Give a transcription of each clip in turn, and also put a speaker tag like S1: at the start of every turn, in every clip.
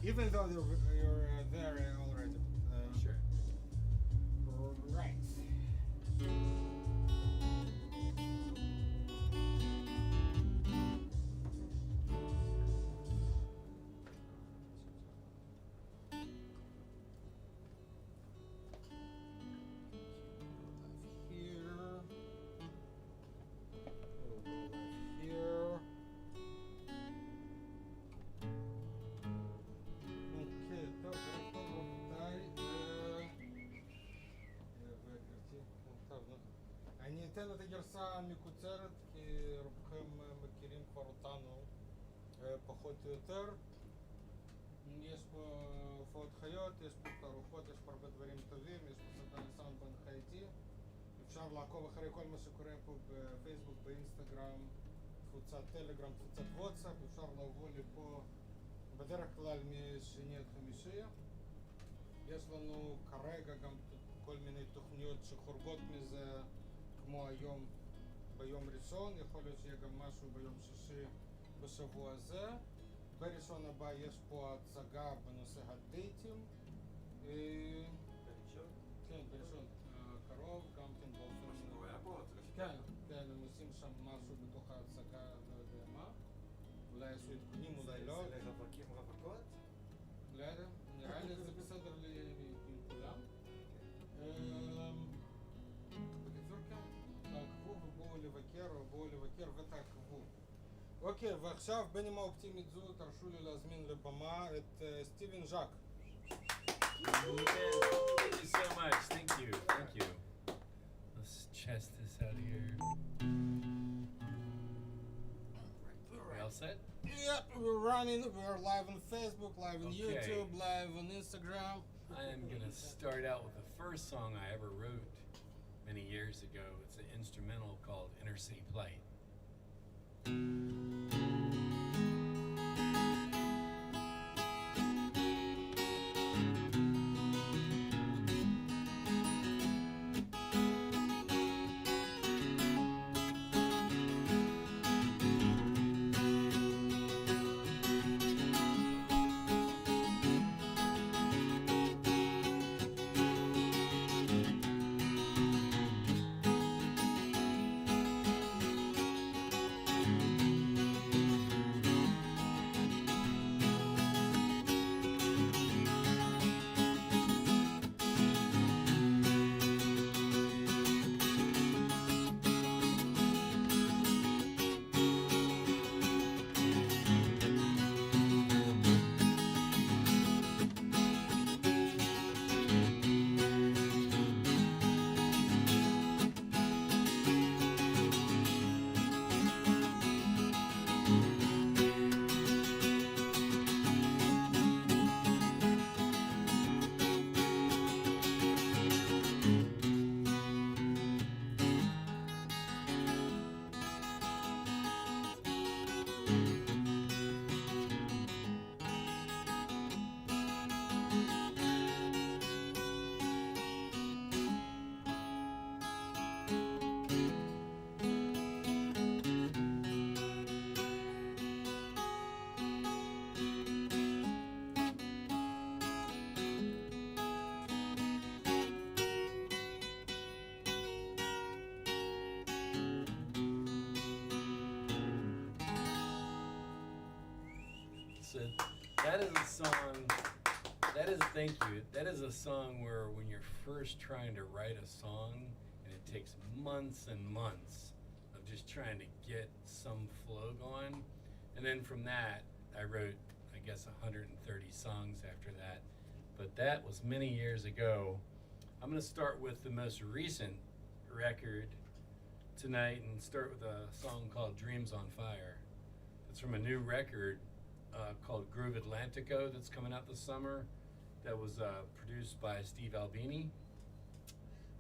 S1: Even though you're there already.
S2: Sure.
S1: Right. אני אתן את הגרסה המקוצרת כי רובכם מכירים כבר אותנו פחות או יותר. יש פה הופעות חיות, יש פה תערוכות, יש פה הרבה דברים טובים, יש פה סאונד בהנחייתי. אפשר לעקוב אחרי כל מה שקורה פה בפייסבוק, באינסטגרם, תפוצת טלגרם, תפוצת וואטסאפ. אפשר לבוא לפה בדרך כלל משני עד חמישי. יש לנו כרגע גם כל מיני תוכניות שחורגות מזה, כמו היום ביום ראשון, יכול להיות שיהיה גם משהו ביום שישי בשבוע הזה. בראשון הבא יש פה הצגה בנושא הדייטים.
S2: בראשון?
S1: כן, בראשון קרוב, גם כן באופן...
S2: משהו קורה פה?
S1: כן, כן, הם עושים שם משהו בתוך ההצגה, לא יודע מה. אולי יש עדכונים, אולי לא.
S2: זה לרווקים רווקות?
S1: לא יודע, נראה לי זה בסדר עם כולם. בקיצור כן, תעקבו ובואו לבקר, או בואו לבקר ותעקבו. אוקיי, ועכשיו בנימה אופטימית זו תרשו לי להזמין לבמה את סטיבן ז'אק.
S3: Thank you so much. Thank you. Thank you. Let's chest this out here. Are we all set?
S1: Yep, we're running. We're live on Facebook, live on YouTube, live on Instagram.
S3: I am going to start out with the first song I ever wrote many years ago. It's an instrumental called Interstate Flight. So that is a song, thank you, that is a song where when you're first trying to write a song and it takes months and months of just trying to get some flow going, and then from that I wrote, I guess, 130 songs after that, but that was many years ago. I'm going to start with the most recent record tonight and start with a song called Dreams on Fire. It's from a new record called Groove Atlantico that's coming out this summer, that was produced by Steve Albini,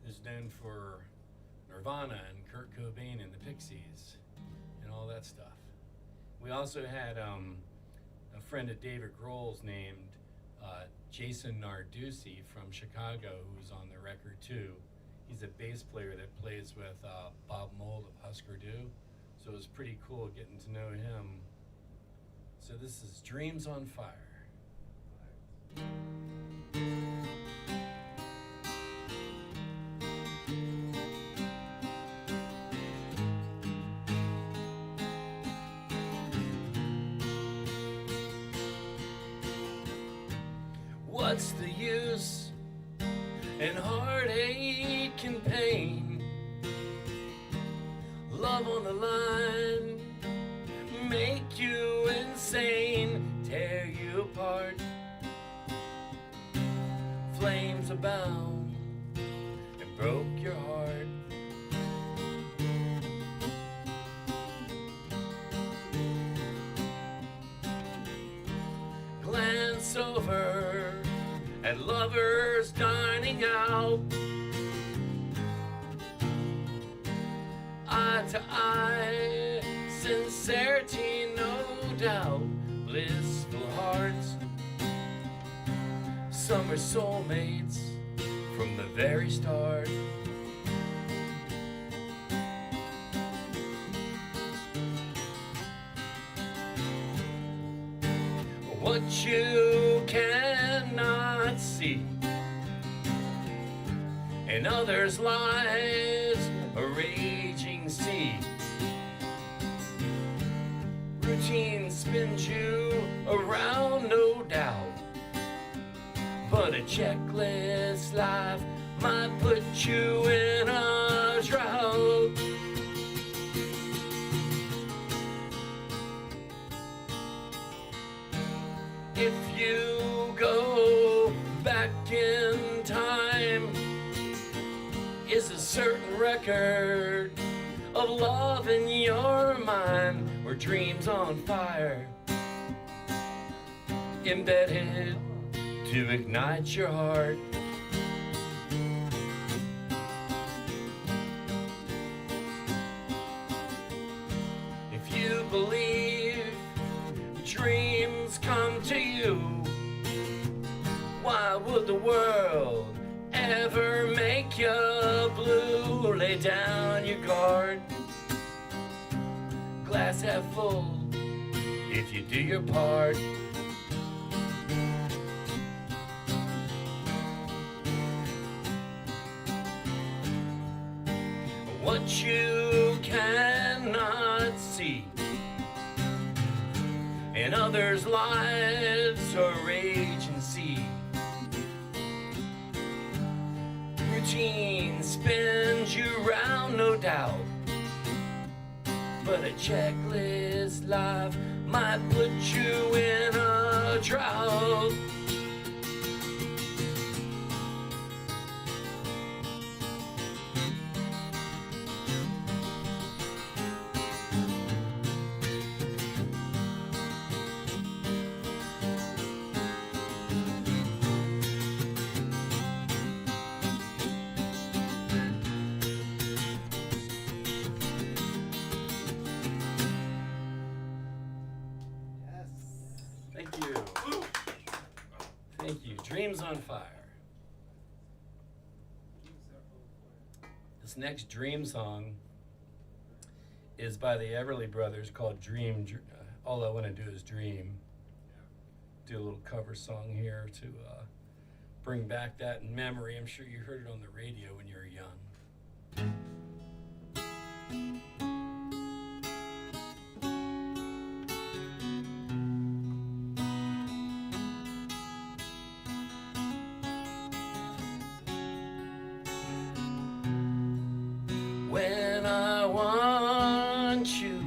S3: who's known for Nirvana and Kurt Cobain and the Pixies and all that stuff. We also had a friend of David Grohl's named Jason Narducci from Chicago, who's on the record too. He's a bass player that plays with Bob Mould of Husker Du, so it was pretty cool getting to know him. So this is Dreams on Fire. What's the use in heartache and pain? Love on the line, make you insane, tear you apart. Flames abound and broke your heart. Glance over at lovers dining out, eye to eye, sincerity no doubt, blissful hearts. Some are soulmates from the very start. What you cannot see in others' lives, a raging sea. Routine spins you around, no doubt, but a checklist life might put you in a drought. If you go back in time, is a certain record of love in your mind, or dreams on fire, embedded to ignite your heart. If you believe dreams come to you, why would the world ever make you blue? Lay down your guard, glass half full if you do your part. What you cannot see in others' lives, a raging sea. Routine spins you round, no doubt, but a checklist life might put you in a drought. Thank you. Dreams on Fire. This next dream song is by the Everly Brothers called Dream. All I Want to Do Is Dream. Do a little cover song here to bring back that memory. I'm sure you heard it on the radio when you were young. When I want you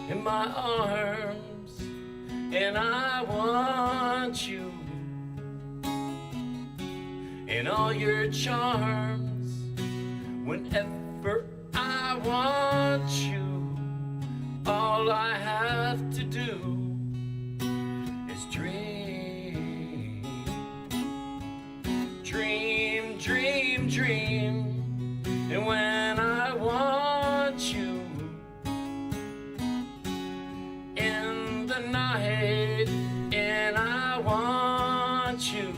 S3: in my arms, and I want you in all your charms, whenever I want you, all I have to do is dream, dream, dream, dream. And when I want you in the night, and I want you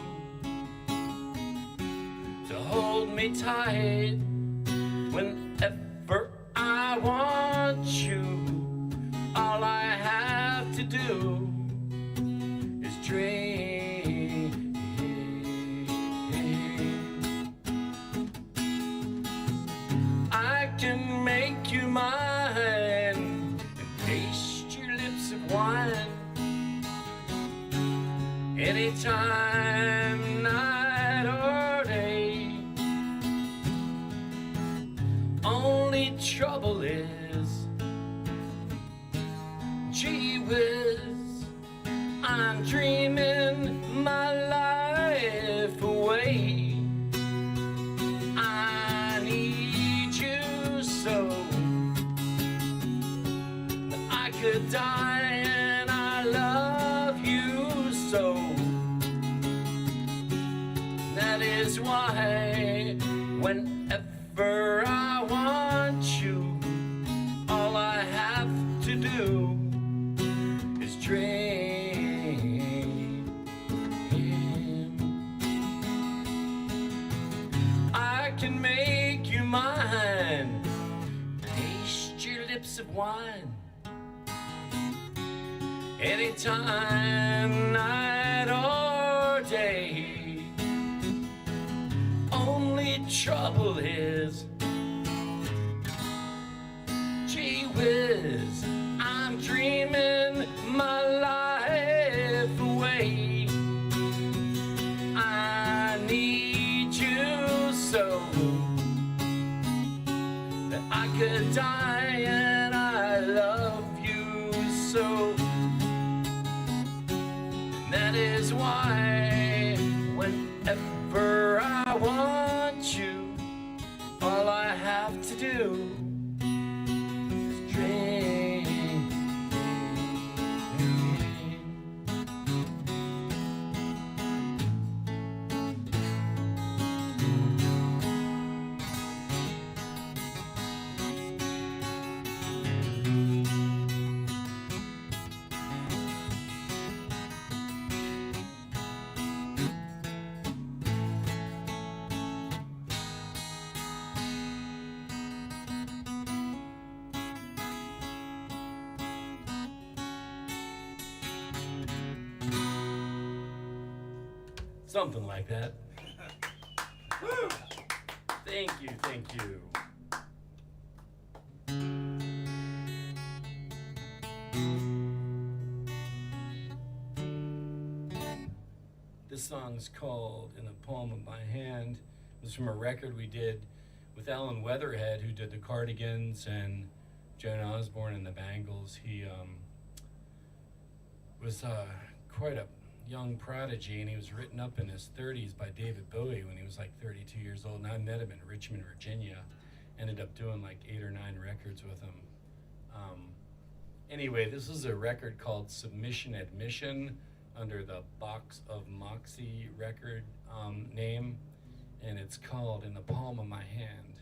S3: to hold me tight, whenever I want you, all I have to do anytime, night or day. Only trouble is, gee whiz, I'm dreaming my life away. I need you so that I could die, and I love you so. That is why whenever I want you, all I have to do is dream. I can make you mine, taste your lips of wine, anytime, night or day. Only trouble is, gee whiz, I'm dreaming my life away. I need you so that I could die, and I love you so. And that is why whenever I want you, all I have to do is dream. Something like that. Thank you, thank you. This song's called In the Palm of My Hand. It was from a record we did with Alan Weatherhead, who did the Cardigans and Joan Osborne and the Bangles. He was quite a young prodigy, and he was written up in his 30s by David Bowie when he was like 32 years old. And I met him in Richmond, Virginia. Ended up doing like 8 or 9 records with him. Anyway, this is a record called Submission Admission under the Box of Moxie record name, and it's called In the Palm of My Hand.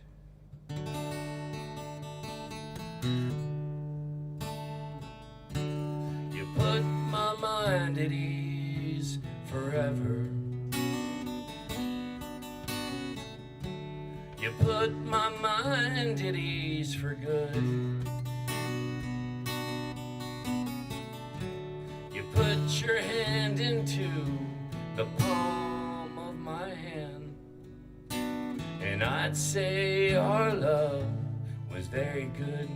S3: You put my mind at ease forever. You put my mind at ease for good. You put your hand into the palm of my hand, and I'd say our love was very good.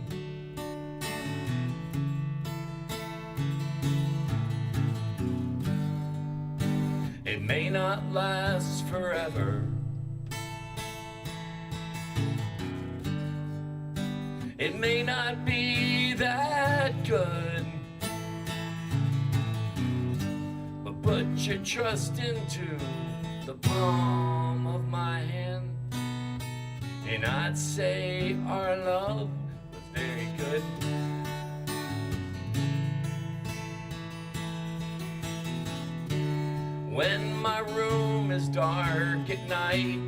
S3: It may not last forever. It may not be that good, but put your trust into the palm of my hand, and I'd say our love was very good. When my room is dark at night,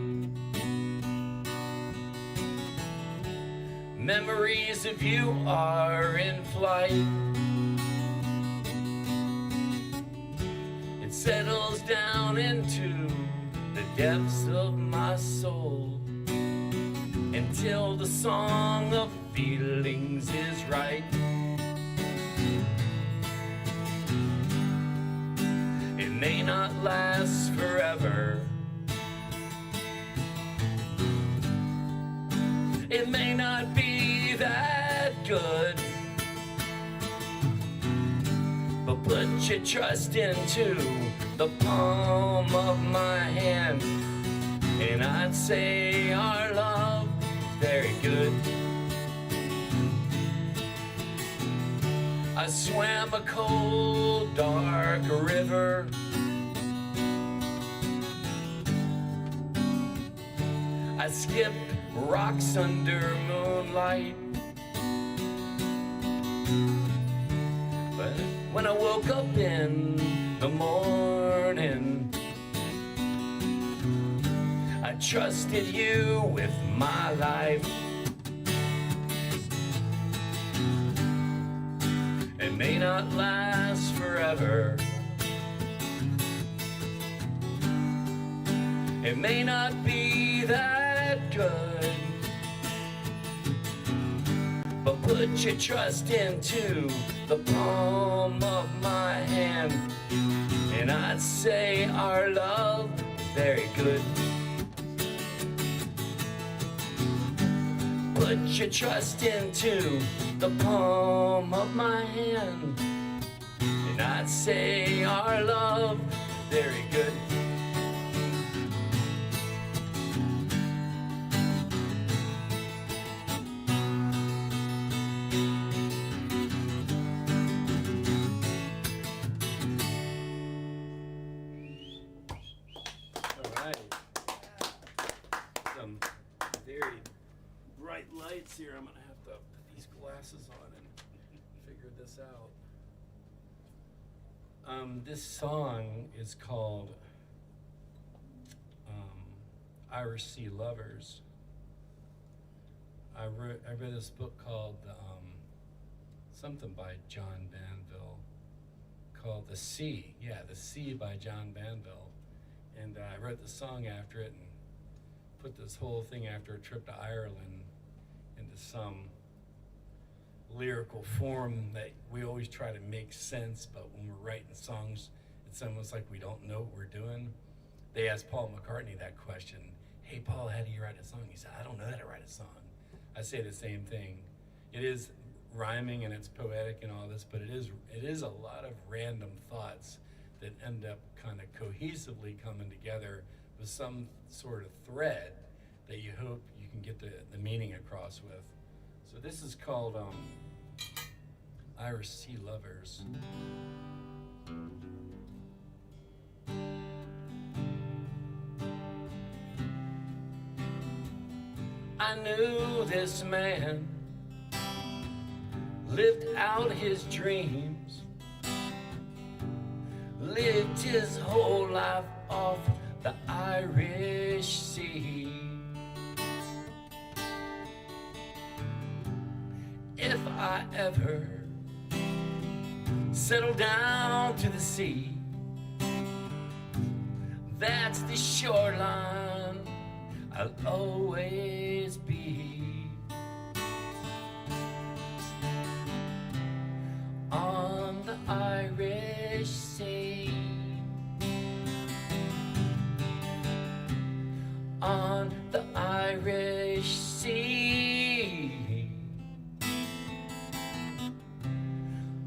S3: memories of you are in flight. It settles down into the depths of my soul until the song of feelings is right. It may not last forever. It may not be that good, but put put your trust into the palm of my hand, and I'd say our love is very good. I swam a cold, dark river. I skipped rocks under moonlight. But when I woke up in the morning, I trusted you with my life. It may not last forever. It may not be that good, but put your trust into the palm of my hand, and I'd say our love is very good. Put your trust into the palm of my hand, and I'd say our love is very good. Here, I'm gonna have to put these glasses on and figure this out. This song is called Irish Sea Lovers. I read this book called something by John Banville called The Sea. Yeah, The Sea by John Banville. And I wrote the song after it and put this whole thing after a trip to Ireland into some lyrical form that we always try to make sense, but when we're writing songs, it's almost like we don't know what we're doing. They asked Paul McCartney that question, hey Paul, how do you write a song? He said, I don't know how to write a song. I say the same thing. It is rhyming and it's poetic and all this, but it is a lot of random thoughts that end up kind of cohesively coming together with some sort of thread that you hope you can get the meaning across with. So this is called Irish Sea Lovers. I knew this man lived out his dreams, lived his whole life off the Irish Sea. If I ever settle down to the sea, that's the shoreline I'll always be. On the Irish Sea, on the Irish Sea,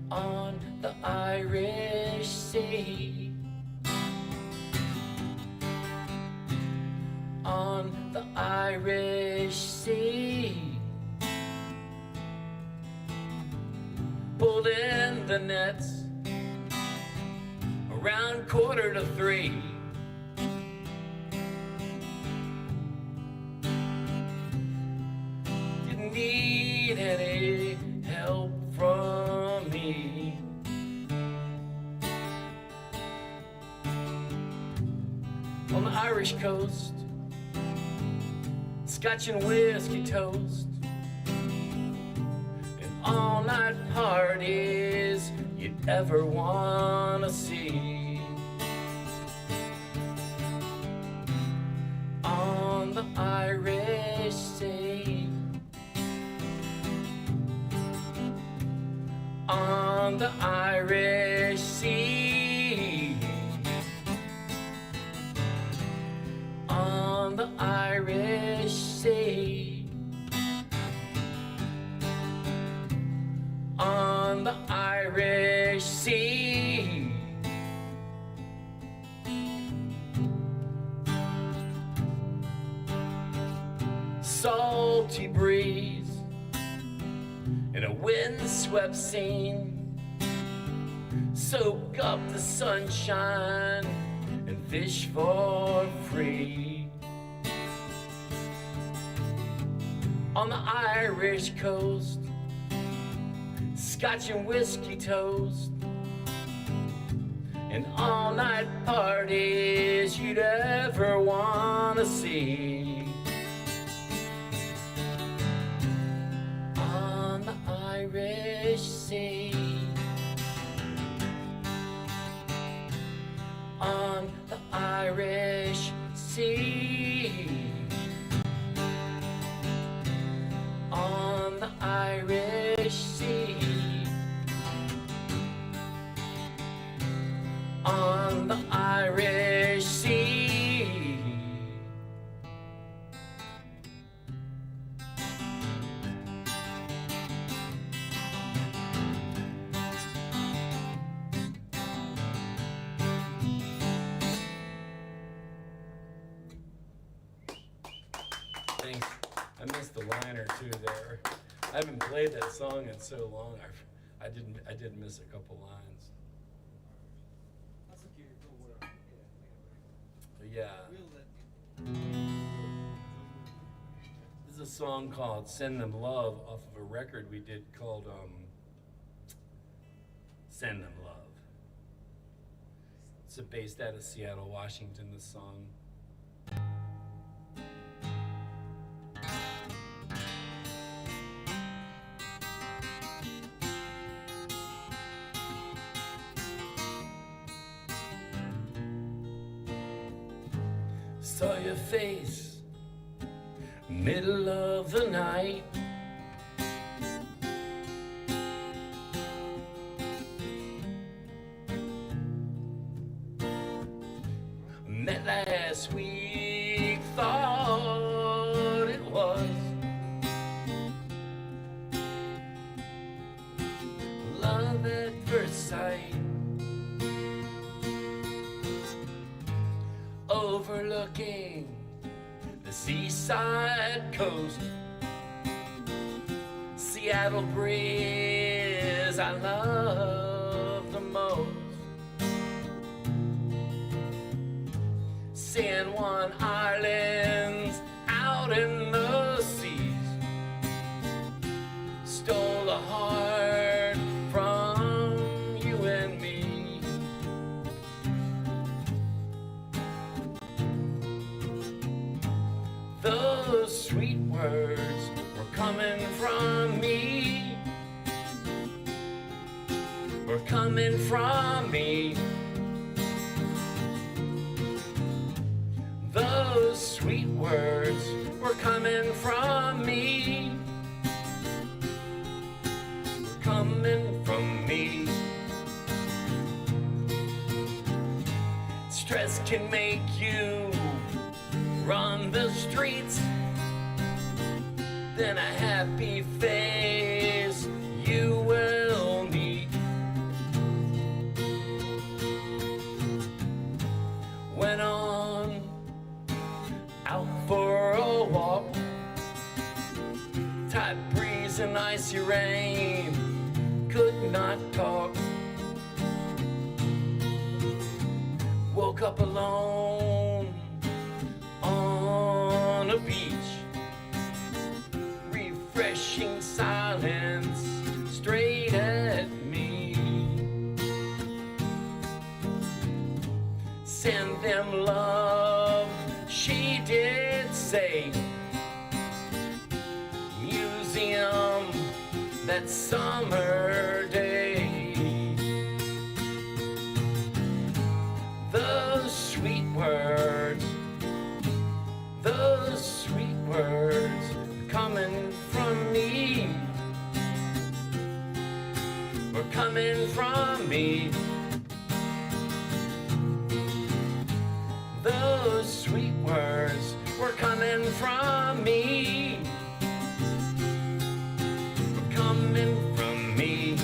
S3: on the Irish Sea, on the Irish Sea. Pulled in the nets around 2:45. Didn't need any help from me. On the Irish coast, Scotch and whiskey toast, and all-night parties you'd ever wanna see. On the Irish Sea, on the Irish Sea, on the Irish Sea, on the Irish Sea, salty breeze in a windswept scene. Soak up the sunshine and fish for free. On the Irish coast, scotch and whiskey toast, and all-night parties you'd ever wanna see. On the Irish Sea, on the Irish Sea, on the Irish Sea, on the Irish Sea. Thanks. I missed a line or two there. I haven't played that song in so long. I did miss a couple lines.
S2: That's okay. Don't worry.
S3: But yeah. This is a song called Send Them Love off of a record we did called Send Them Love. It's based out of Seattle, Washington, this song. Saw your face, middle of the night. Met last week, thought it was love at first sight. Overlooking the seaside coast, Seattle breeze I love the most. San Juan Islands out in the seas stole a heart from you and me. Those sweet words were coming from me, were coming from me. Those sweet words were coming from me, were coming from me. Stress can make you run the streets, then a happy face you will meet. Went on out for a walk, tight breeze and icy rain, could not talk. Woke up alone on a beach, refreshing silence straight at me. Send them love, she did say. Museum that summer day. Those sweet words, those sweet words coming from me, were coming from me. Those sweet words were coming from me, were coming from me.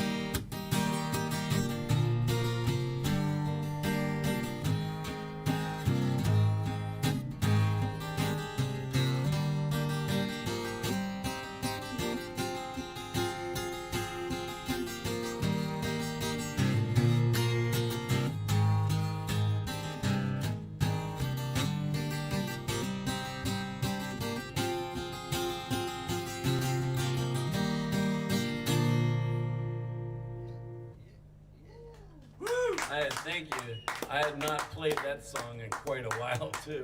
S3: Thank you. I had not played that song in quite a while too,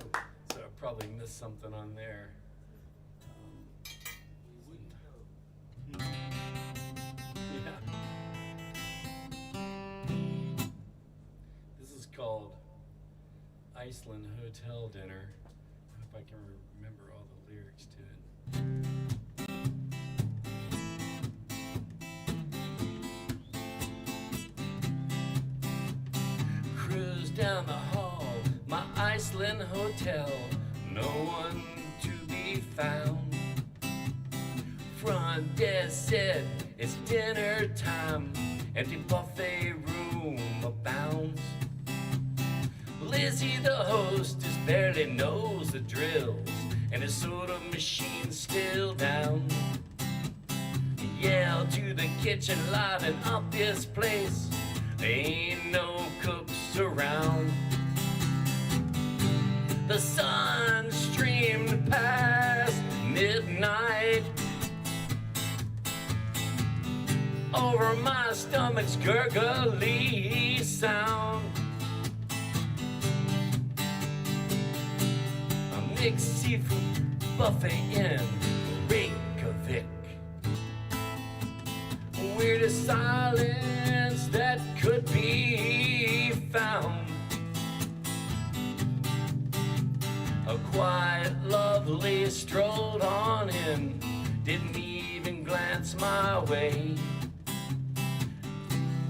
S3: so I probably missed something on there. Yeah. This is called Iceland Hotel Dinner. I hope I can remember all the lyrics to it. Cruise down the hall, my Iceland hotel, no one to be found. Front desk said it's dinner time, empty buffet room abounds. Lizzie the hostess barely knows the drills, and his soda machine's still down. Yell to the kitchen live, an obvious place, there ain't no cooks around. The sun streamed past midnight over my stomach's gurgly sound. A mixed seafood buffet in Reykjavik. Weirdest silence that could be found. A quiet, lovely strolled on in, didn't even glance my way.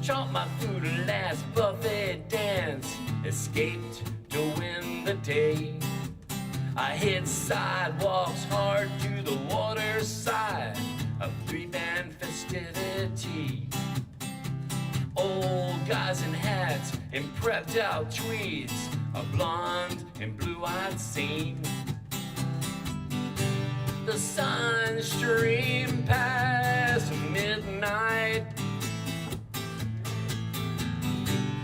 S3: Chomped my food last buffet dance, escaped to win the day. I hit sidewalks hard to the water side, a three-band festivity. Old guys in hats and prepped out tweeds, a blonde and blue-eyed scene. The sun streamed past midnight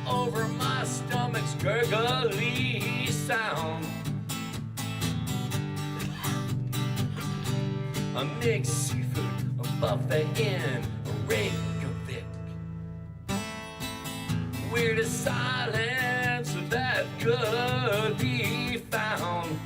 S3: over my stomach's gurgly sound. A mixed seafood buffet in Reykjavik. Weirdest silence that could be found.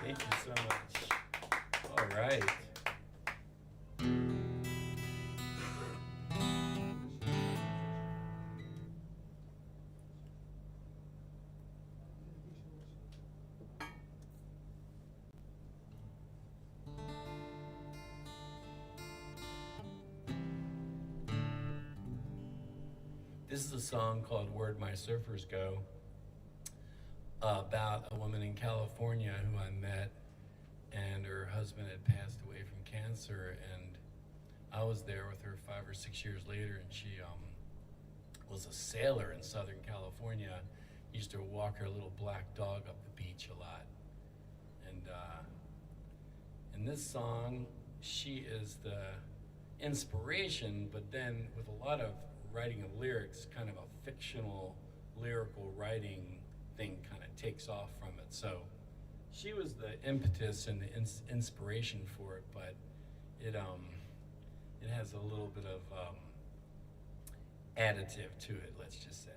S3: Thank you so much. All right. This is a song called Where'd My Surfers Go? About a woman in California who I met, and her husband had passed away from cancer, and I was there with her 5 or 6 years later, and she was a sailor in Southern California. Used to walk her little black dog up the beach a lot. And in this song, she is the inspiration, but then with a lot of writing of lyrics, kind of a fictional lyrical writing thing kind of takes off from it. So she was the impetus and the inspiration for it, but it has a little bit of additive to it, let's just say.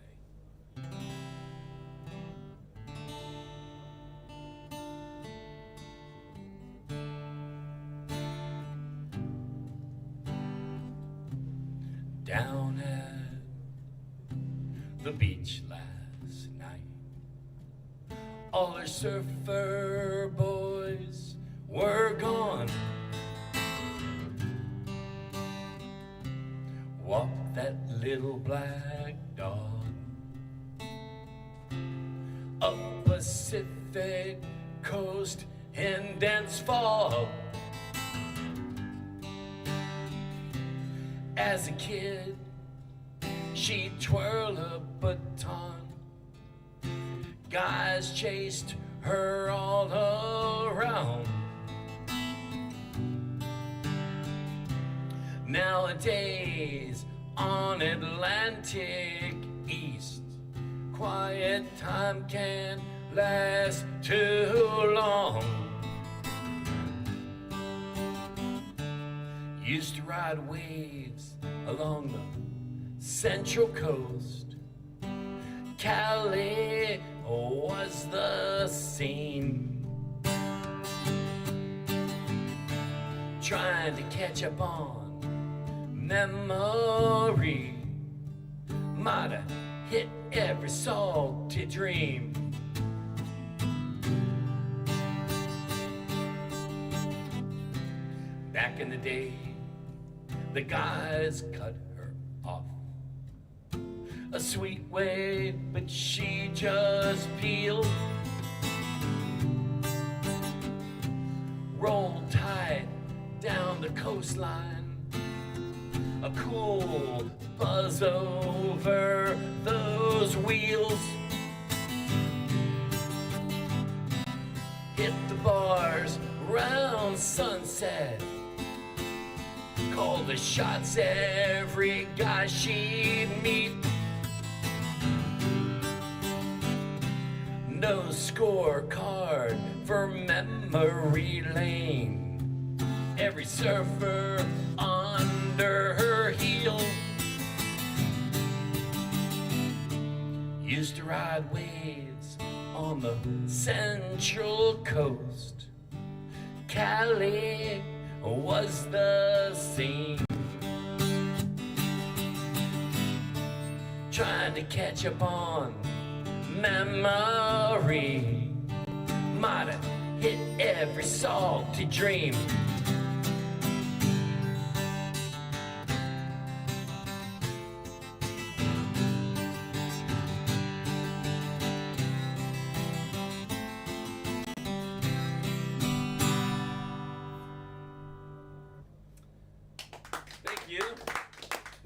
S3: Down at the beach last night, all our surfer boys were gone. Walked that little black dog Pacific coast in dense fog. As a kid, she'd twirl a baton. Guys chased her all around. Nowadays, on Atlantic East, quiet time can't last too long. Used to ride waves along the Central Coast. Cali was the scene. Trying to catch up on memory. Might have hit every salty dream. Back in the day, the guys cut her off a sweet way, but she just peeled. Rolled tight down the coastline, a cool buzz over those wheels. Hit the bars round sunset, called the shots every guy she'd meet. No scorecard for memory lane, every surfer under her heel. Used to ride waves on the Central Coast. Cali was the scene. Trying to catch up on memory. Might have hit every salty dream. Thank you.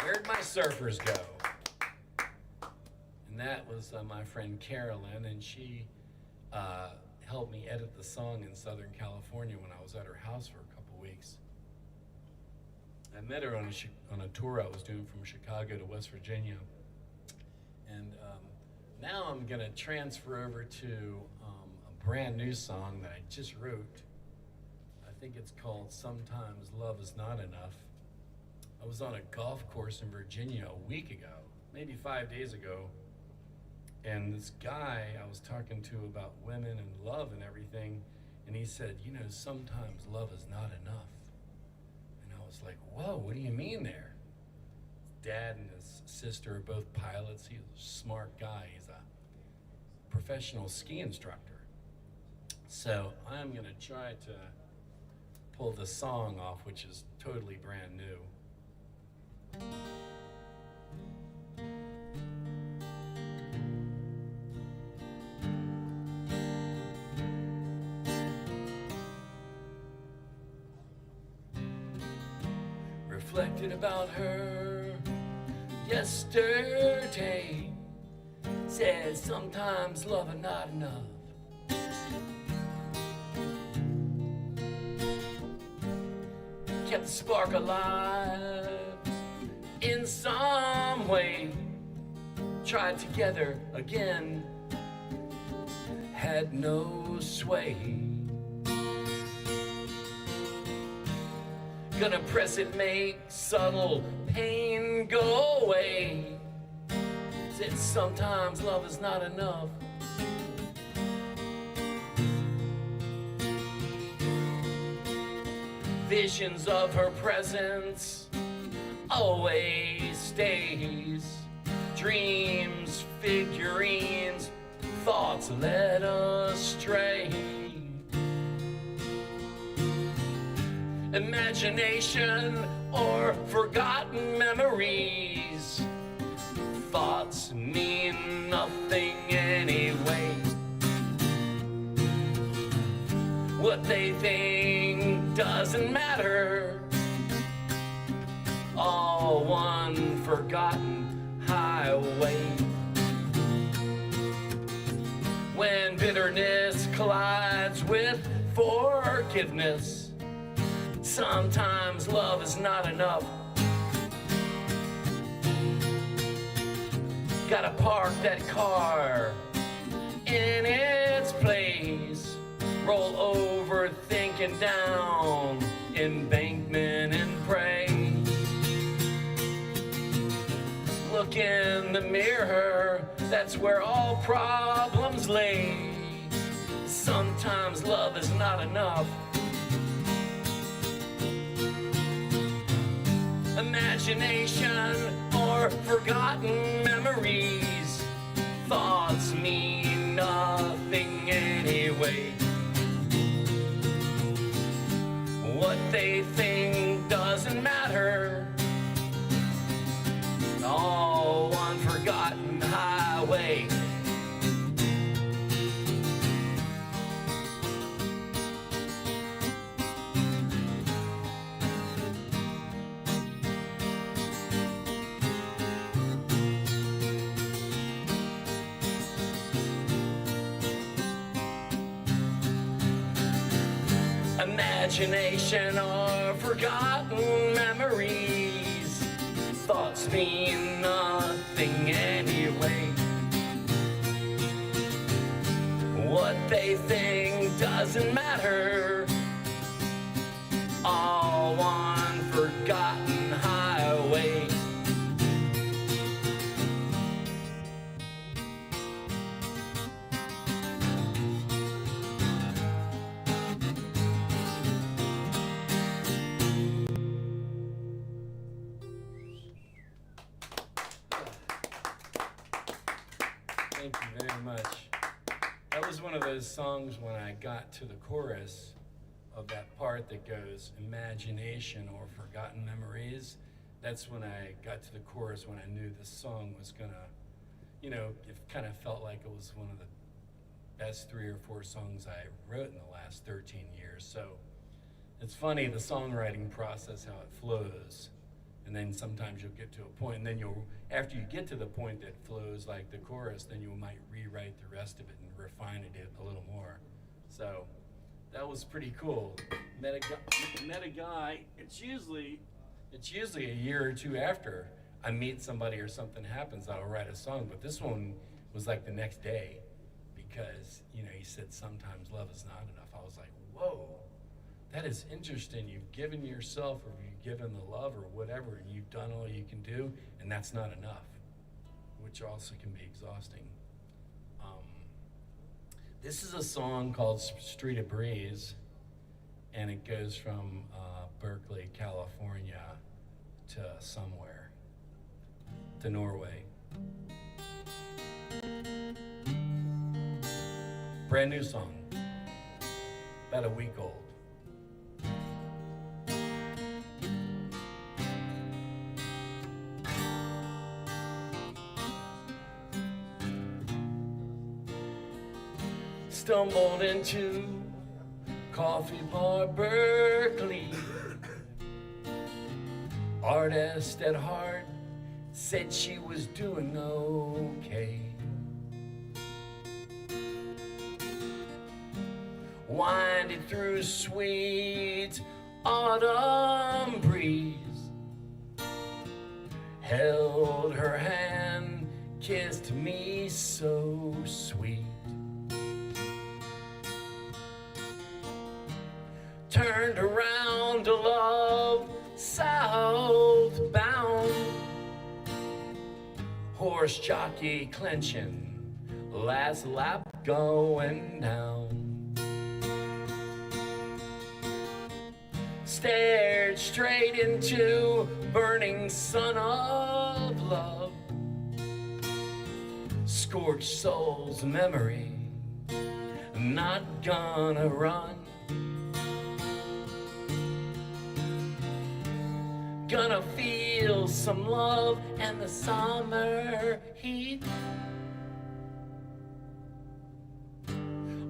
S3: Where'd my surfers go? And that was my friend Carolyn, and she helped me edit the song in Southern California when I was at her house for a couple weeks. I met her on a tour I was doing from Chicago to West Virginia. And now I'm gonna transfer over to a brand new song that I just wrote. I think it's called Sometimes Love Is Not Enough. I was on a golf course in Virginia a week ago, maybe 5 days ago, and this guy I was talking to about women and love and everything, and he said, you know, sometimes love is not enough. And I was like, whoa, what do you mean there? His dad and his sister are both pilots. He's a smart guy. He's a professional ski instructor. So I'm gonna try to pull the song off, which is totally brand new. Reflected about her yesterday, said sometimes love is not enough. Kept the spark alive in some way, tried together again, had no sway. Gonna press it, make subtle pain go away. Said sometimes love is not enough. Visions of her presence always stays. Dreams, figurines, thoughts led astray. Imagination or forgotten memories. Thoughts mean nothing anyway. What they think doesn't matter. All one forgotten highway. When bitterness collides with forgiveness, sometimes love is not enough. Gotta park that car in its place. Roll over, thinking down embankment and pray. Look in the mirror, that's where all problems lay. Sometimes love is not enough. Imagination or forgotten memories. Thoughts mean nothing anyway. What they think doesn't matter. All one forgotten highway. Imagination or forgotten memories. Thoughts mean nothing anyway. What they think doesn't matter. All one forgotten highway. Thank you very much. That was one of those songs when I got to the chorus of that part that goes, imagination or forgotten memories. That's when I got to the chorus, when I knew this song was gonna, you know, it kind of felt like it was one of the best 3 or 4 songs I wrote in the last 13 years. So it's funny, the songwriting process, how it flows. And then sometimes you'll get to a point, and then after you get to the point that flows like the chorus, then you might rewrite the rest of it and refine it a little more. So that was pretty cool. Met a guy, it's usually a year or 2 after I meet somebody or something happens, I'll write a song. But this one was like the next day, because, you know, he said sometimes love is not enough. I was like, whoa. That is interesting. You've given yourself, or you've given the love or whatever, and you've done all you can do, and that's not enough, which also can be exhausting. This is a song called Street of Breeze, and it goes from Berkeley, California to somewhere, to Norway. Brand new song, about a week old. Stumbled into Coffee Bar Berkeley. Artist at heart, said she was doing okay. Winded through sweet autumn breeze. Held her hand, kissed me so sweet. Turned around to love southbound. Horse jockey clenching, last lap going down. Stared straight into burning sun of love. Scorched soul's memory, not gonna run. Gonna feel some love and the summer heat.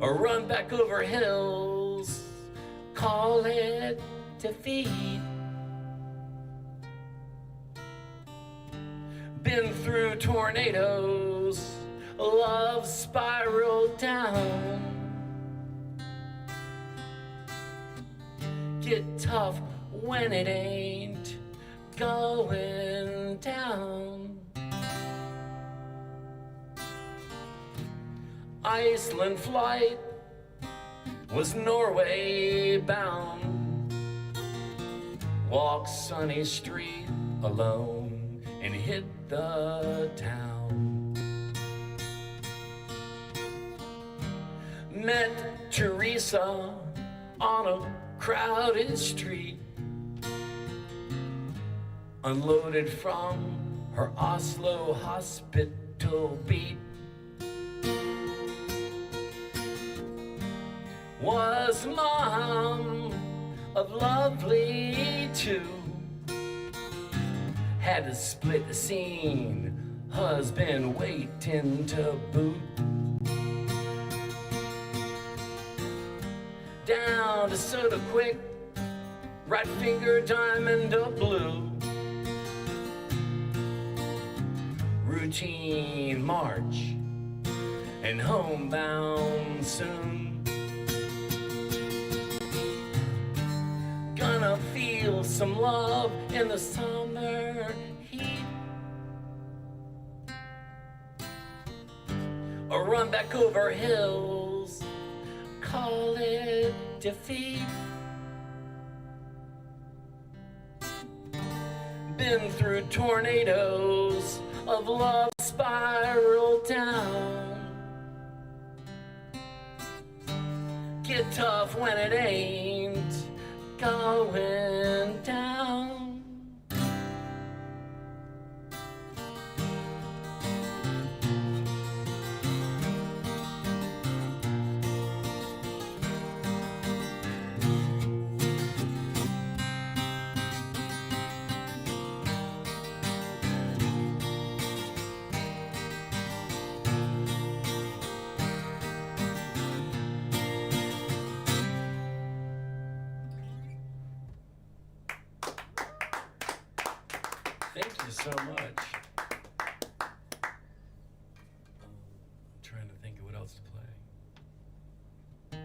S3: Or run back over hills call it defeat. Been through tornadoes, love spiraled down. Get tough when it ain't going down. Iceland flight was Norway bound. Walk sunny street alone and hit the town. Met Teresa on a crowded street, unloaded from her Oslo hospital beat. Was mom of lovely too, had to split the scene, husband waiting to boot. Down to soda quick, right finger diamond of blue. Routine march and homebound soon. Gonna feel some love in the summer heat, or run back over hills, call it defeat. Been through tornadoes of love spiral down. Get tough when it ain't going down. Thank you so much. I'm trying to think of what else to play. I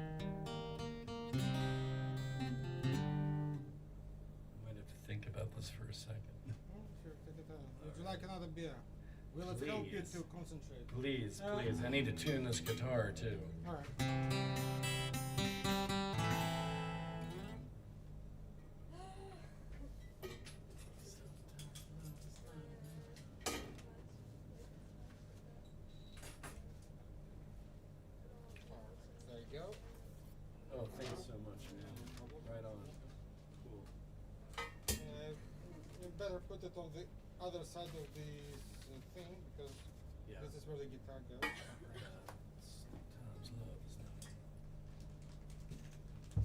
S3: might have to think about this for a second.
S1: Sure, take it out. Would you like another beer? Will it help you
S3: Please.
S1: to concentrate?
S3: Please, please. I need to tune this guitar too.
S1: All right. There you go.
S3: Oh, thanks so much, man. Right on. Cool.
S1: You better put it on the other side of the thing because
S3: Yeah.
S1: this is where the guitar goes.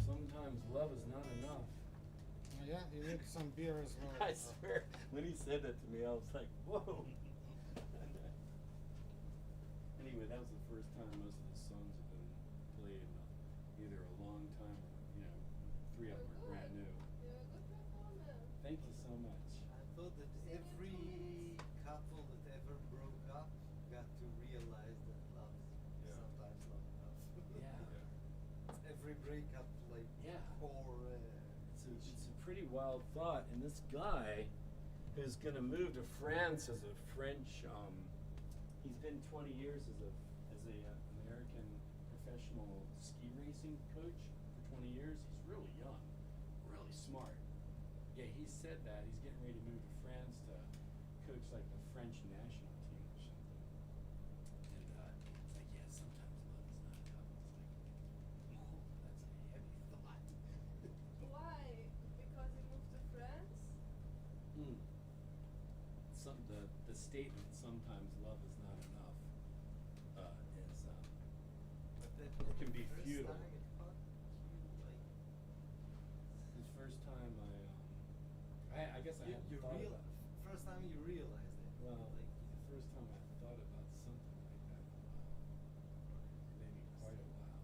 S3: Sometimes love is not enough.
S1: Yeah, you need some beer as well.
S3: I swear, when he said that to me, I was like, whoa. Anyway, that was the first time most of the songs have been played in either a long time or, 3 of them are brand new. Thank you so much.
S4: I thought that every couple that ever broke up got to realize that love is sometimes not enough.
S3: Yeah.
S4: Every breakup, like,
S3: Yeah.
S4: core.
S3: It's a pretty wild thought, and this guy who's going to move to France as a French, he's been 20 years as a American professional ski racing coach for 20 years. He's really young, really smart. Yeah, he said that he's getting ready to move to France to coach like the French national team or something. And it's like, yeah, sometimes love is not enough. It's like, oh, that's a heavy thought.
S5: Why? Because he moved to France?
S3: The statement, sometimes love is not enough, is
S4: But that
S3: Or
S4: was
S3: can
S4: the
S3: be
S4: first
S3: futile.
S4: time it caught you, like,
S3: the first time I guess I hadn't thought about it.
S4: first time you realized it.
S3: Well,
S4: like,
S3: the first time I thought about something like that in a while, maybe quite a while,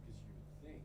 S3: because you would think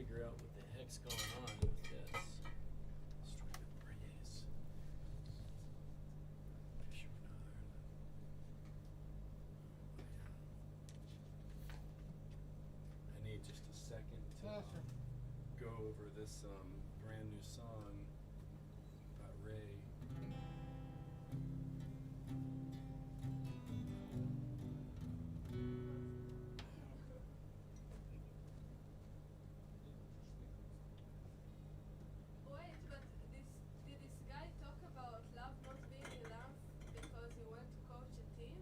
S3: figure out what the heck's going on with this. Let's try to praise. I need just a second to go over this brand new song about Ray.
S5: Wait, but did this guy talk about love not being enough because he went to coach a team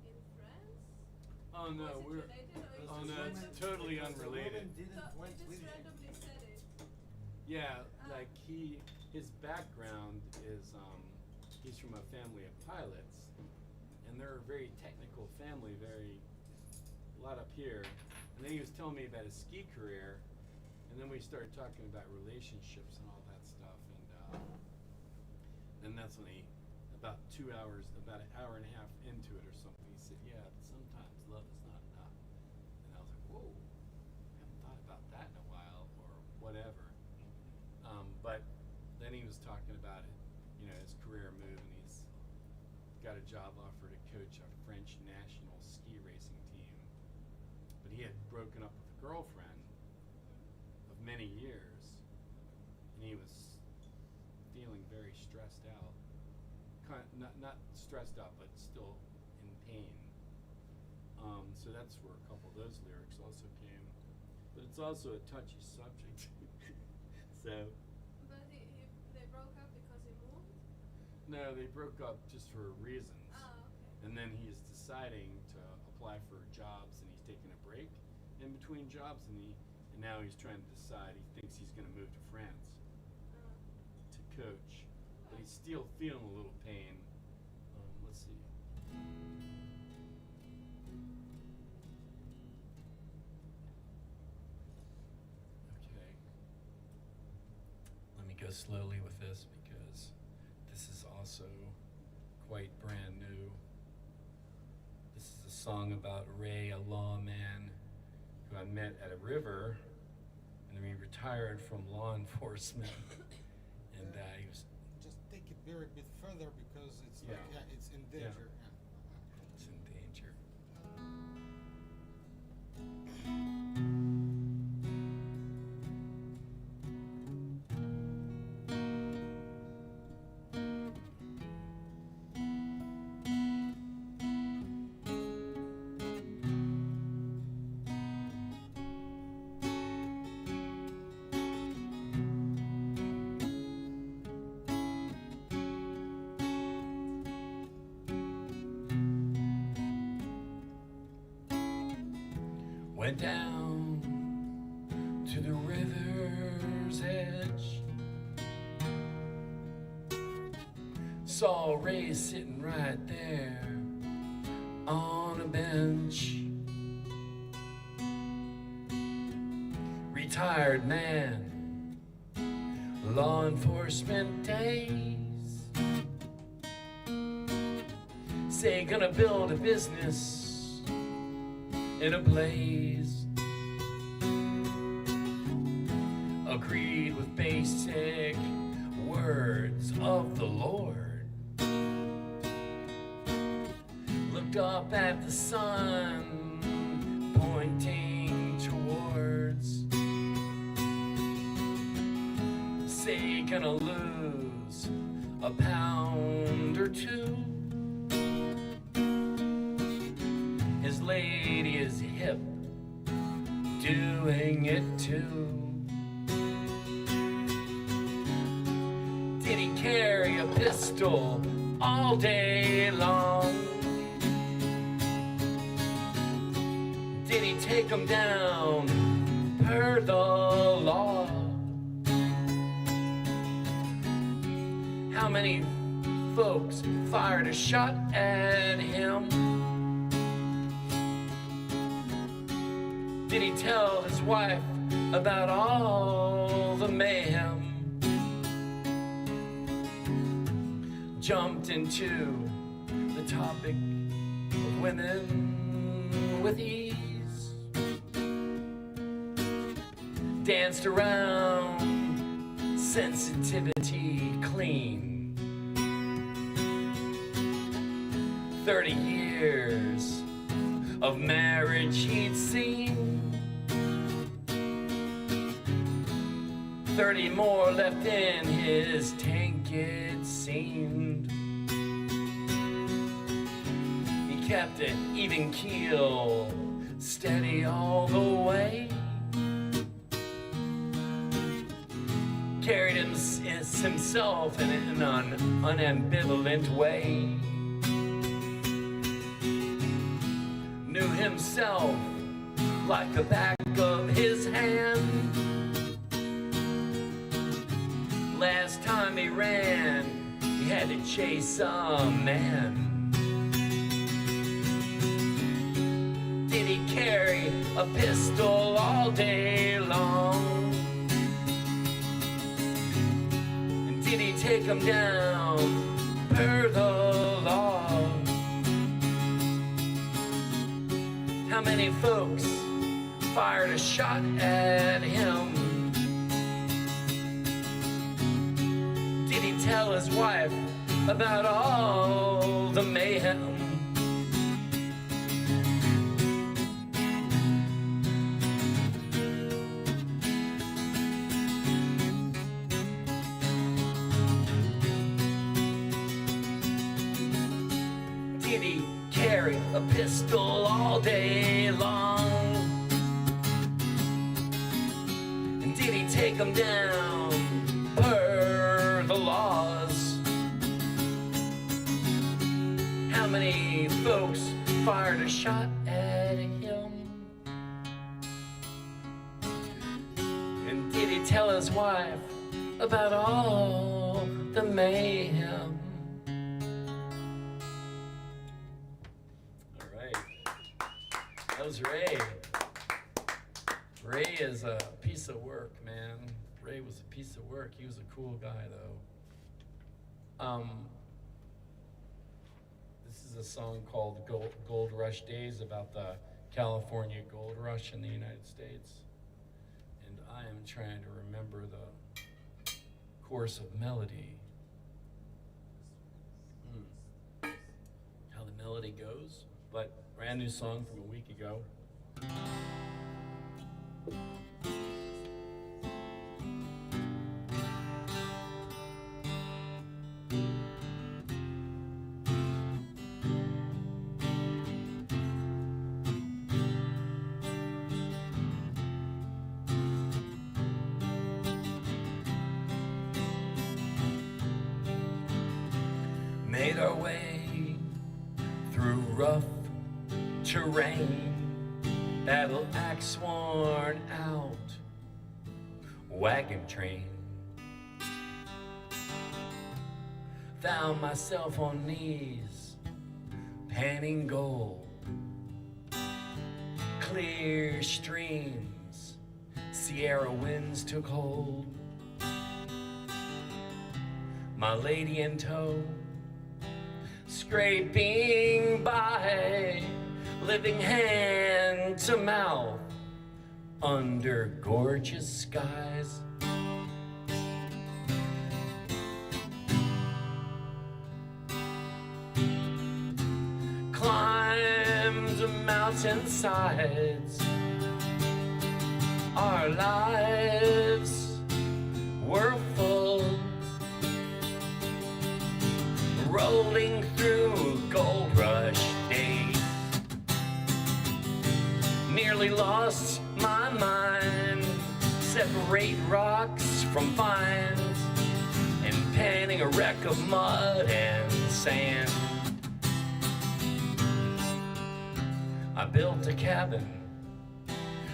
S5: in France?
S3: Oh no,
S5: Was it
S3: we're
S5: related or he
S3: oh
S5: just
S3: no, it's
S5: randomly-
S3: totally
S4: Because the woman
S3: unrelated.
S4: didn't
S5: So
S4: went
S5: he
S4: with
S5: just
S4: him.
S5: randomly said it.
S3: Yeah, like his background is he's from a family of pilots, and they're a very technical family, a lot up here. And then he was telling me about his ski career, and then we started talking about relationships and all that stuff, and then that's when about an hour and a half into it or something, he said, yeah, sometimes love is not enough. And I was like, whoa, I haven't thought about that in a while, or whatever. But then he was talking about it, his career move, and he's got a job offer to coach a French national ski racing team. But he had broken up with a girlfriend of many years, and he was feeling very stressed out. Not stressed out, but still in pain. So that's where a couple of those lyrics also came. But it's also a touchy subject. So.
S5: But they broke up because he moved?
S3: No, they broke up just for reasons.
S5: Ah, okay.
S3: And then he's deciding to apply for jobs, and he's taking a break in between jobs, and now he's trying to decide. He thinks he's going to move to France to coach, but he's still feeling a little pain. Let's see. Okay. Let me go slowly with this because this is also quite brand new. This is a song about Ray, a lawman who I met at a river, and then he retired from law enforcement. And he was
S1: Just take it very bit further because it's
S3: Yeah.
S1: it's in
S3: Yeah.
S1: danger.
S3: it's in danger. Went down to the river's edge, saw Ray sitting right there on a bench. Retired man, law enforcement days, say gonna build a business in a blaze. Agreed with basic words of the Lord. Looked up at the sun, pointing towards. Say gonna lose a pound or two. His lady is hip, doing it too. Did he carry a pistol all day long? Did he take him down per the law? How many folks fired a shot at him? Did he tell his wife about all the mayhem? Jumped into the topic of women with ease. danced around sensitivity clean. 30 years of marriage he'd seen, 30 more left in his tank, it seemed. He kept it even keel, steady all the way. Carried himself in an unambivalent way. Knew himself like the back of his hand. Last time he ran, he had to chase a man. Did he carry a pistol all day long? And did he take him down per the law? How many folks fired a shot at him? Did he tell his wife about all the mayhem? Did he carry a pistol all day long? And did he take him down per the laws? How many folks fired a shot at him? And did he tell his wife about all the mayhem? All right, that was Ray. Ray is a piece of work, man. Ray was a piece of work. He was a cool guy, though. This is a song called Gold Rush Days, about the California gold rush in the United States. And I am trying to remember the course of melody. How the melody goes, but brand new song from a week ago. Made our way through rough terrain, battle axe worn out, wagon train. Found myself on knees, panning gold, clear streams, Sierra winds took hold. My lady in tow, scraping by, living hand to mouth under gorgeous skies. Climbed mountainsides, our lives were full, rolling through gold rush days. Nearly lost my mind, separate rocks from fines, and panning a wreck of mud and sand. I built a cabin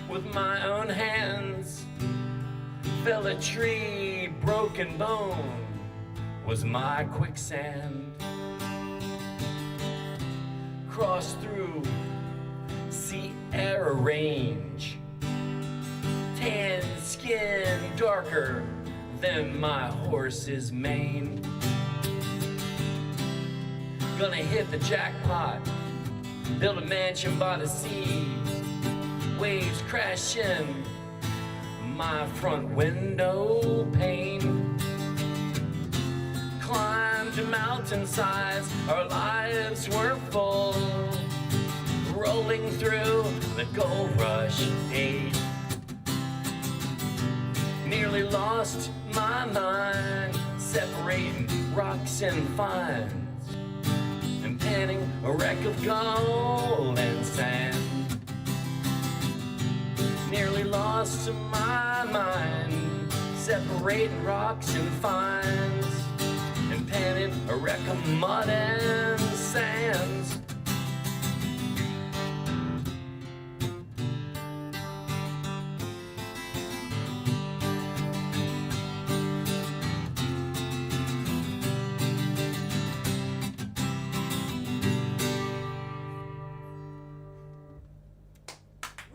S3: with my own hands, fell a tree, broken bone was my quicksand. Crossed through Sierra Range, tan skin darker than my horse's mane. Gonna hit the jackpot, build a mansion by the sea, waves crashing my front window pane. Climbed mountainsides, our lives were full, rolling through the gold rush days. Nearly lost my mind, separating rocks and finds, and panning a wreck of gold and sand. Nearly lost my mind, separating rocks and finds, and panning a wreck of mud and sands.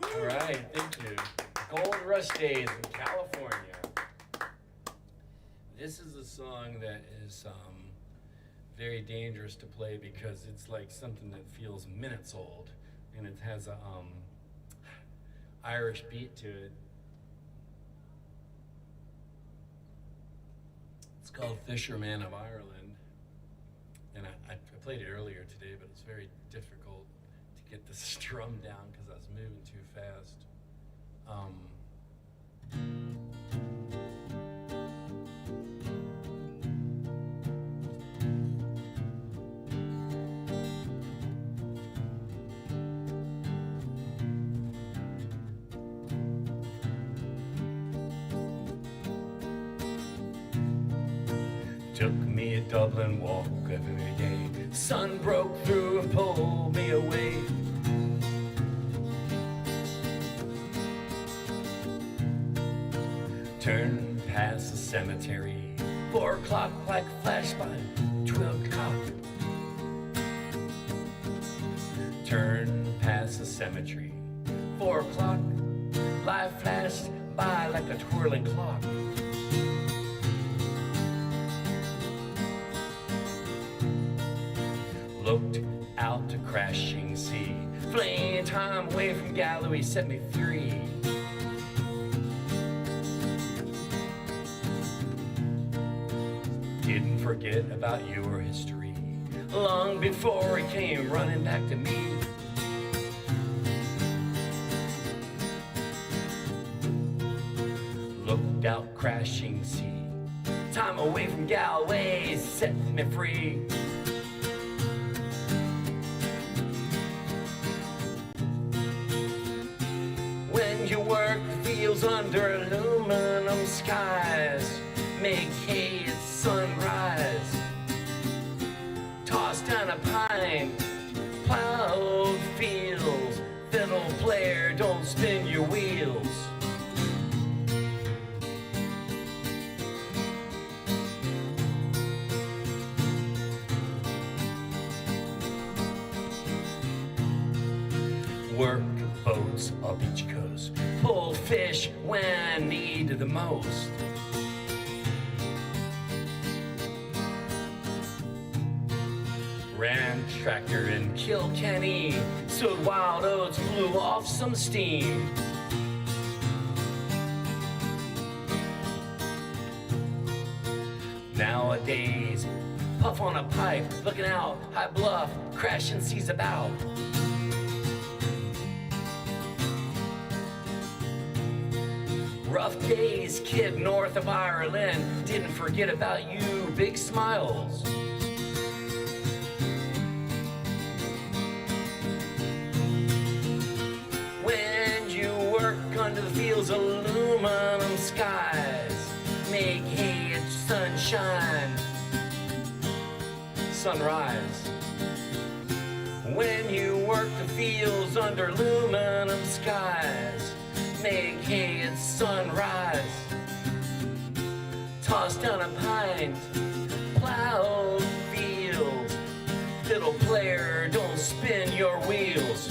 S3: All right, thank you. Gold Rush Days in California. This is a song that is very dangerous to play because it's like something that feels minutes old, and it has a Irish beat to it. It's called Fisherman of Ireland, and I played it earlier today, but it's very difficult to get the strum down because I was moving too fast. Took me a Dublin walk every day. Sun broke through and pulled me away. Turned past the cemetery. 4 o'clock like a flash by 12 o'clock. Turned past the cemetery. 4 o'clock, life flashed by like a twirling clock. Looked out to crashing sea, fleeing time away from Galloway set me free. Didn't forget about your history, long before it came running back to me. Looked out crashing sea, time away from Galway set me free. When you work the fields under aluminum skies, make hay at sunrise, toss down a pine, plowed fields, fiddle player, don't spin your wheels. Work boats up each coast, pull fish when needed the most. Ran tractor in Kilkenny, sowed wild oats, blew off some steam. Nowadays, puff on a pipe, looking out, high bluff, crashing seas about. Rough days, kid north of Ireland, didn't forget about you, big smiles. When you work under the fields, aluminum skies, make hay at sunshine, sunrise. When you work the fields under aluminum skies, make hay at sunrise, toss down a pint, plowed fields, fiddle player, don't spin your wheels.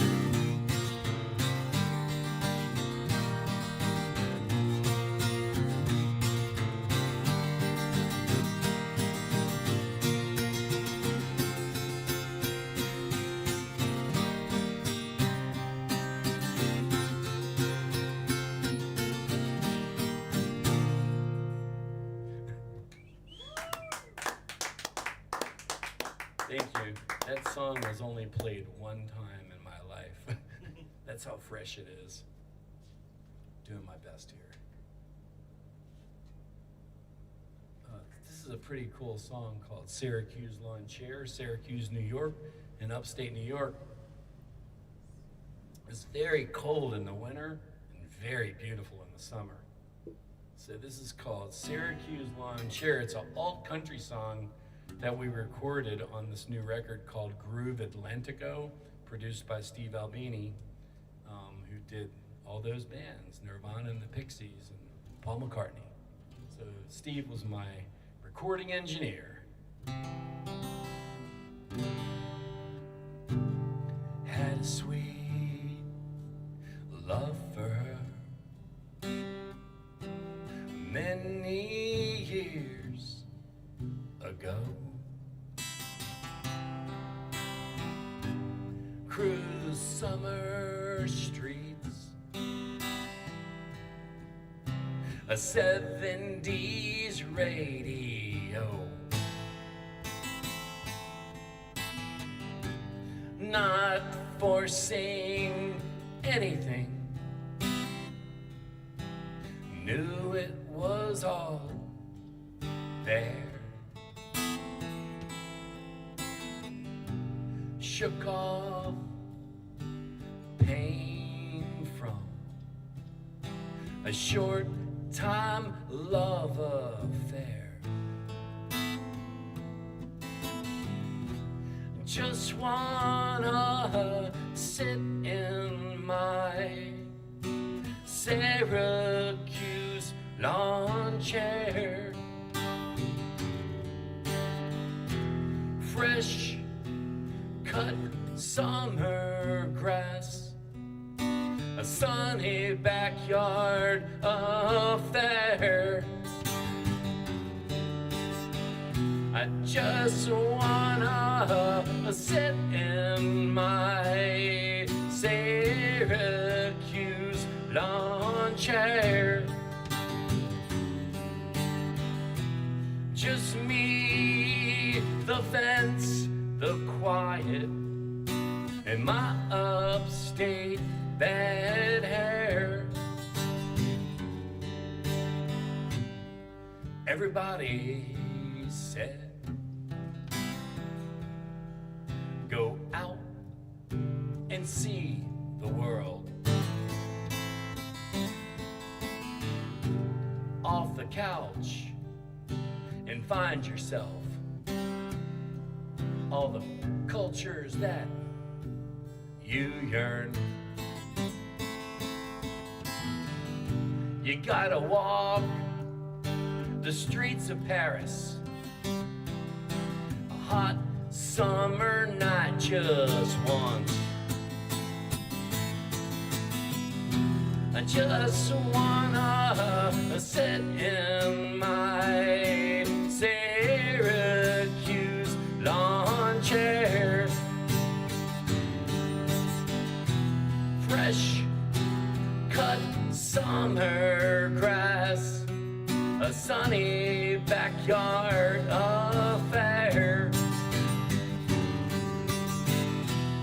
S3: Thank you. That song was only played one time in my life. That's how fresh it is. Doing my best here. This is a pretty cool song called Syracuse Lawn Chair, Syracuse, New York, in upstate New York. It's very cold in the winter and very beautiful in the summer. So this is called Syracuse Lawn Chair. It's an alt country song that we recorded on this new record called Groove Atlantico, produced by Steve Albini, who did all those bands, Nirvana and the Pixies and Paul McCartney. So Steve was my recording engineer. Had a sweet love for her many years ago. Cruise summer streets, a 70s radio, not forcing anything, knew it was all there. Shook off pain from a short time love affair. Just wanna sit in my Syracuse lawn chair, fresh cut summer grass, a sunny backyard affair. I just wanna sit in my Syracuse lawn chair. Just me, the fence, the quiet, and my upstate bad hair. Everybody said, go out and see the world. Off the couch and find yourself all the cultures that you yearn. You gotta walk the streets of Paris, a hot summer night just once. I just wanna sit in my Syracuse lawn chair, fresh cut summer grass, a sunny backyard affair.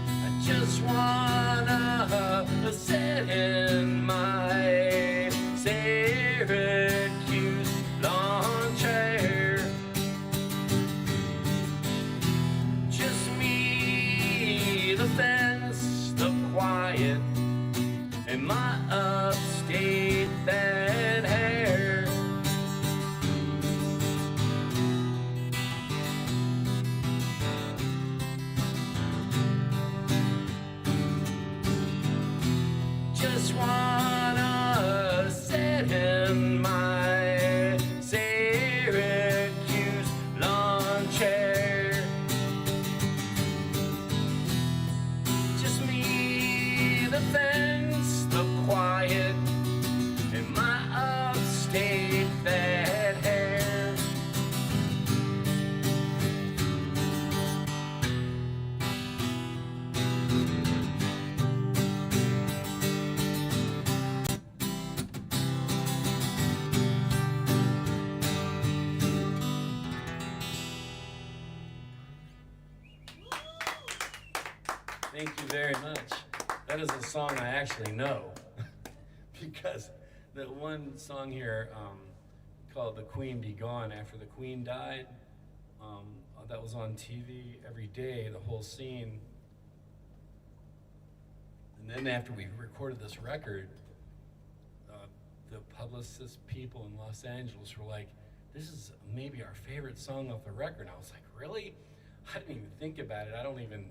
S3: I just wanna sit in my Syracuse lawn chair. Just me, the fence, the quiet, and my upstate bad hair. Just one Thank you very much. That is a song I actually know because the one song here called "The Queen Be Gone" after the Queen died, that was on TV every day, the whole scene. And then after we recorded this record, the publicist people in Los Angeles were like, "This is maybe our favorite song off the record." And I was like, "Really?" I didn't even think about it. I don't even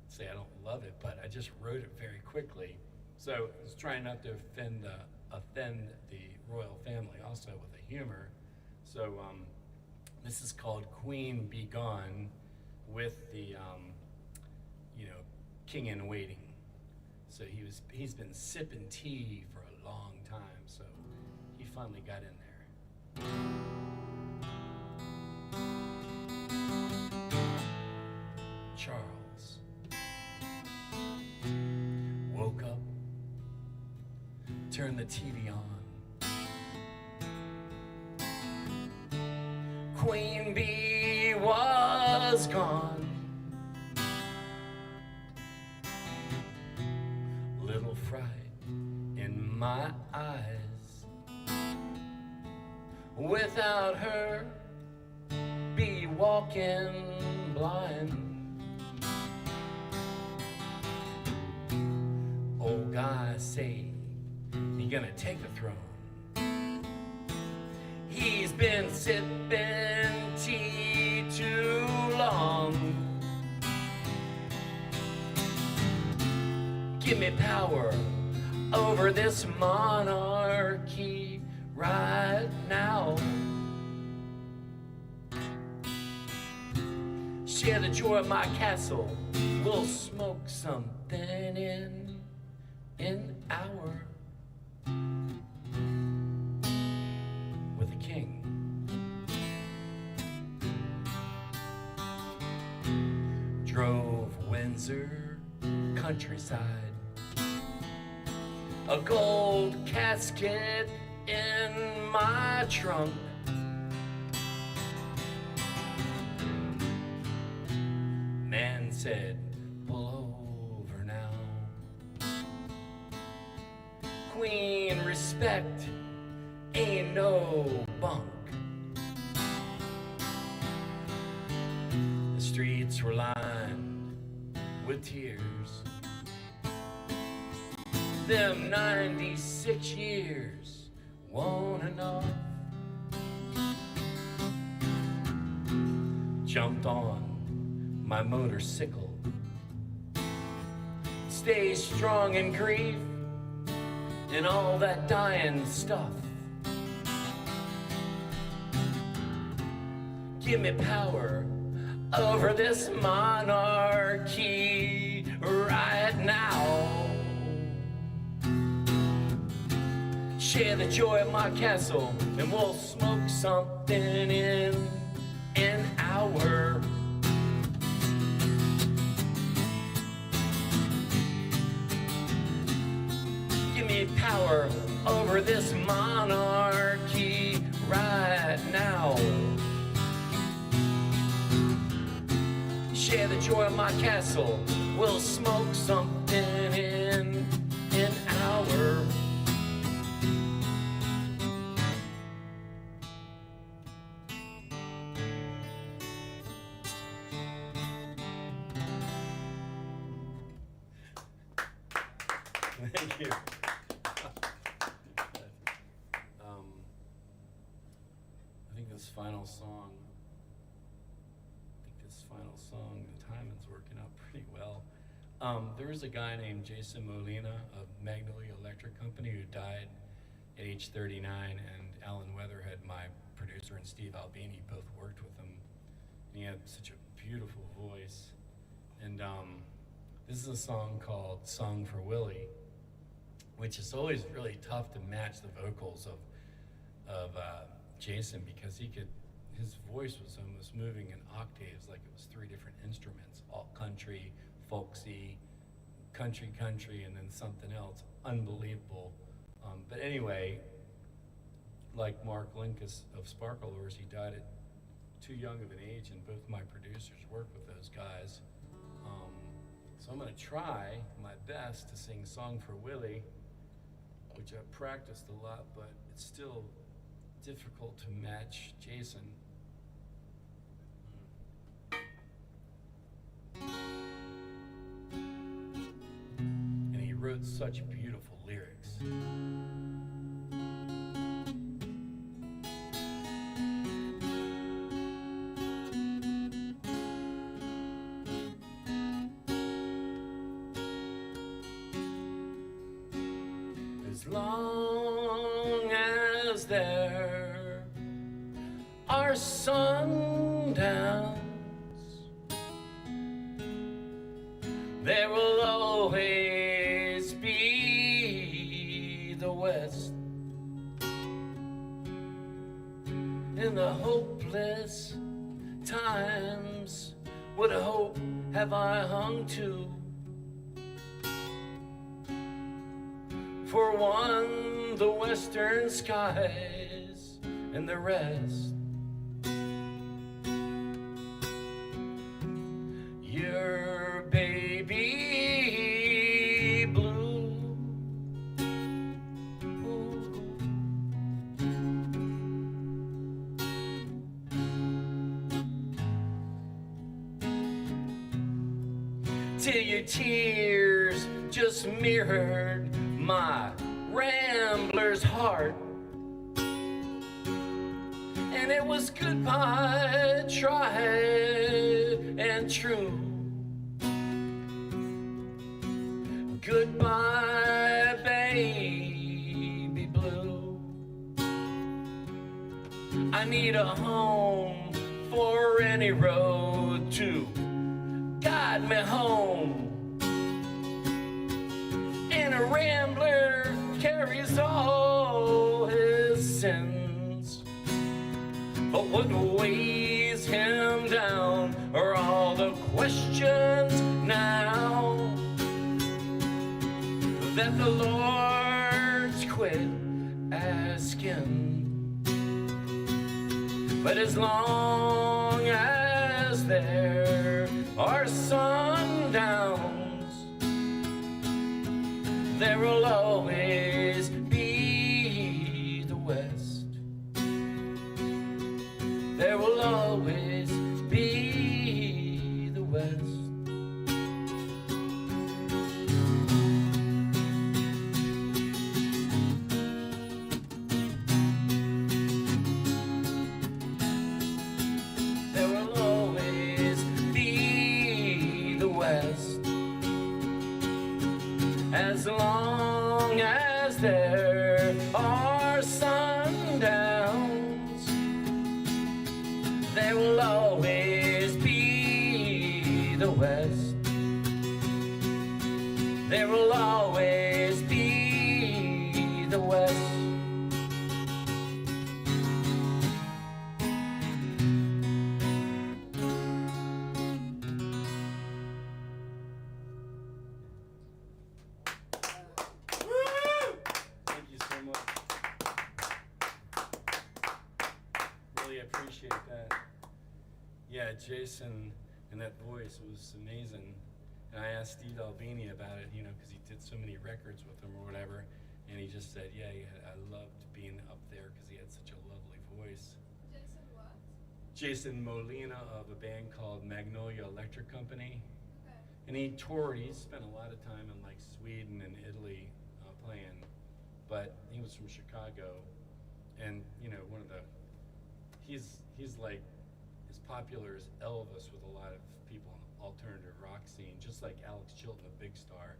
S3: say I don't love it, but I just wrote it very quickly. So I was trying not to offend the royal family also with the humor. So this is called "Queen Be Gone" with the king in waiting. So he's been sipping tea for a long time, so he finally got in there. Charles woke up, turned the TV on. Queen Bee was gone. Little fright in my eyes. Without her, be walking blind. Old guy say he gonna take the throne. He's been sipping tea too long. Give me power over this monarchy right now. Share the joy of my castle. We'll smoke something in an hour with the king. Drove Windsor countryside. A gold casket in my trunk. Man said, pull over now. Queen respect ain't no bunk. The streets were lined with tears. Them 96 years won't enough. Jumped on my motorcycle. Stay strong in grief and all that dying stuff. Give me power over this monarchy right now. Share the joy of my castle and we'll smoke something in an hour. Give me power over this monarchy right now. Share the joy of my castle, we'll smoke something in an hour. Thank you. I think this final song, the timing's working out pretty well. There was a guy named Jason Molina of Magnolia Electric Company who died at age 39, and Alan Weatherhead, my producer, and Steve Albini both worked with him. And he had such a beautiful voice. And this is a song called Song for Willie, which is always really tough to match the vocals of Jason, because his voice was almost moving in octaves like it was three different instruments, all country, folksy, country, and then something else. Unbelievable. But anyway, like Mark Linkus of Sparklers, he died at too young of an age, and both my producers worked with those guys. So I'm going to try my best to sing Song for Willie, which I've practiced a lot, but it's still difficult to match Jason. And he wrote such beautiful lyrics. As long as there are sundowns, there will always be the West. In the hopeless times, what hope have I hung to? For one, the western skies, and the rest, your baby blue. Till your tears just mirrored my rambler's heart, and it was goodbye tried and true. Goodbye, baby blue. I need a home for any road to guide me home. And a rambler carries all his sins, but what weighs him down are all the questions now that the Lord's quit asking. But as long as there are sundowns, there will always be the West. There will always be the West. There will always be the West. As long as there are sundowns, there will always be the West. There will always be the West. Thank you so much. Really appreciate that. Yeah, Jason and that voice was amazing. And I asked Steve Albini about it, because he did so many records with him or whatever. And he just said, yeah, I loved being up there because he had such a lovely voice.
S5: Jason what?
S3: Jason Molina of a band called Magnolia Electric Company.
S5: Okay.
S3: And he toured, he spent a lot of time in like Sweden and Italy playing, but he was from Chicago. And he's like as popular as Elvis with a lot of people in the alternative rock scene, just like Alex Chilton of Big Star.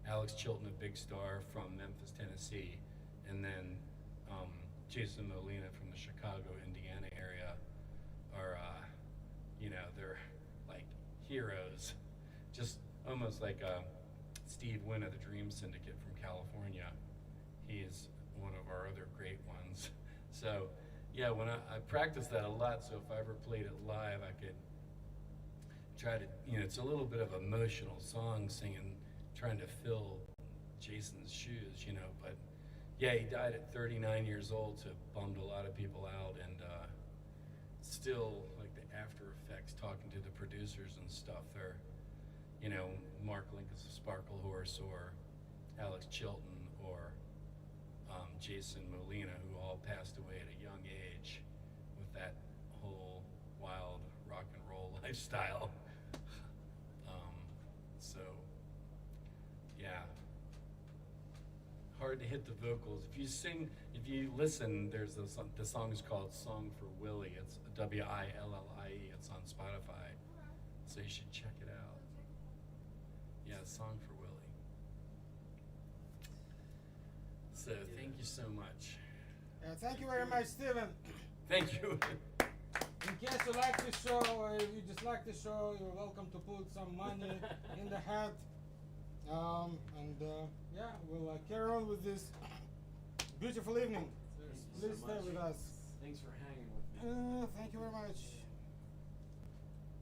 S3: Alex Chilton of Big Star from Memphis, Tennessee, and then Jason Molina from the Chicago, Indiana area are, they're like heroes, just almost like Steve Wynn of the Dream Syndicate from California. He is one of our other great ones. So yeah, when I practice that a lot, so if I ever played it live, I could try to, it's a little bit of an emotional song singing, trying to fill Jason's shoes, but yeah, he died at 39 years old, so it bummed a lot of people out, and still, like the after effects, talking to the producers and stuff, they're, you know, Mark Lincoln's Sparkle Horse, or Alex Chilton, or Jason Molina, who all passed away at a young age with that whole wild rock and roll lifestyle. So, yeah, hard to hit the vocals. If you listen, there's the song is called "Song for Willie." It's Willie. It's on Spotify, so you should check it out. Yeah, "Song for Willie." So thank you so much.
S1: Thank you very much, Stephen.
S3: Thank you.
S1: In case you like the show, or if you dislike the show, you're welcome to put some money in the hat. Yeah, we'll carry on with this beautiful evening.
S3: Thank you
S1: Please
S3: so
S1: stay
S3: much.
S1: with us.
S3: Thanks for hanging with me.
S1: Thank you very much.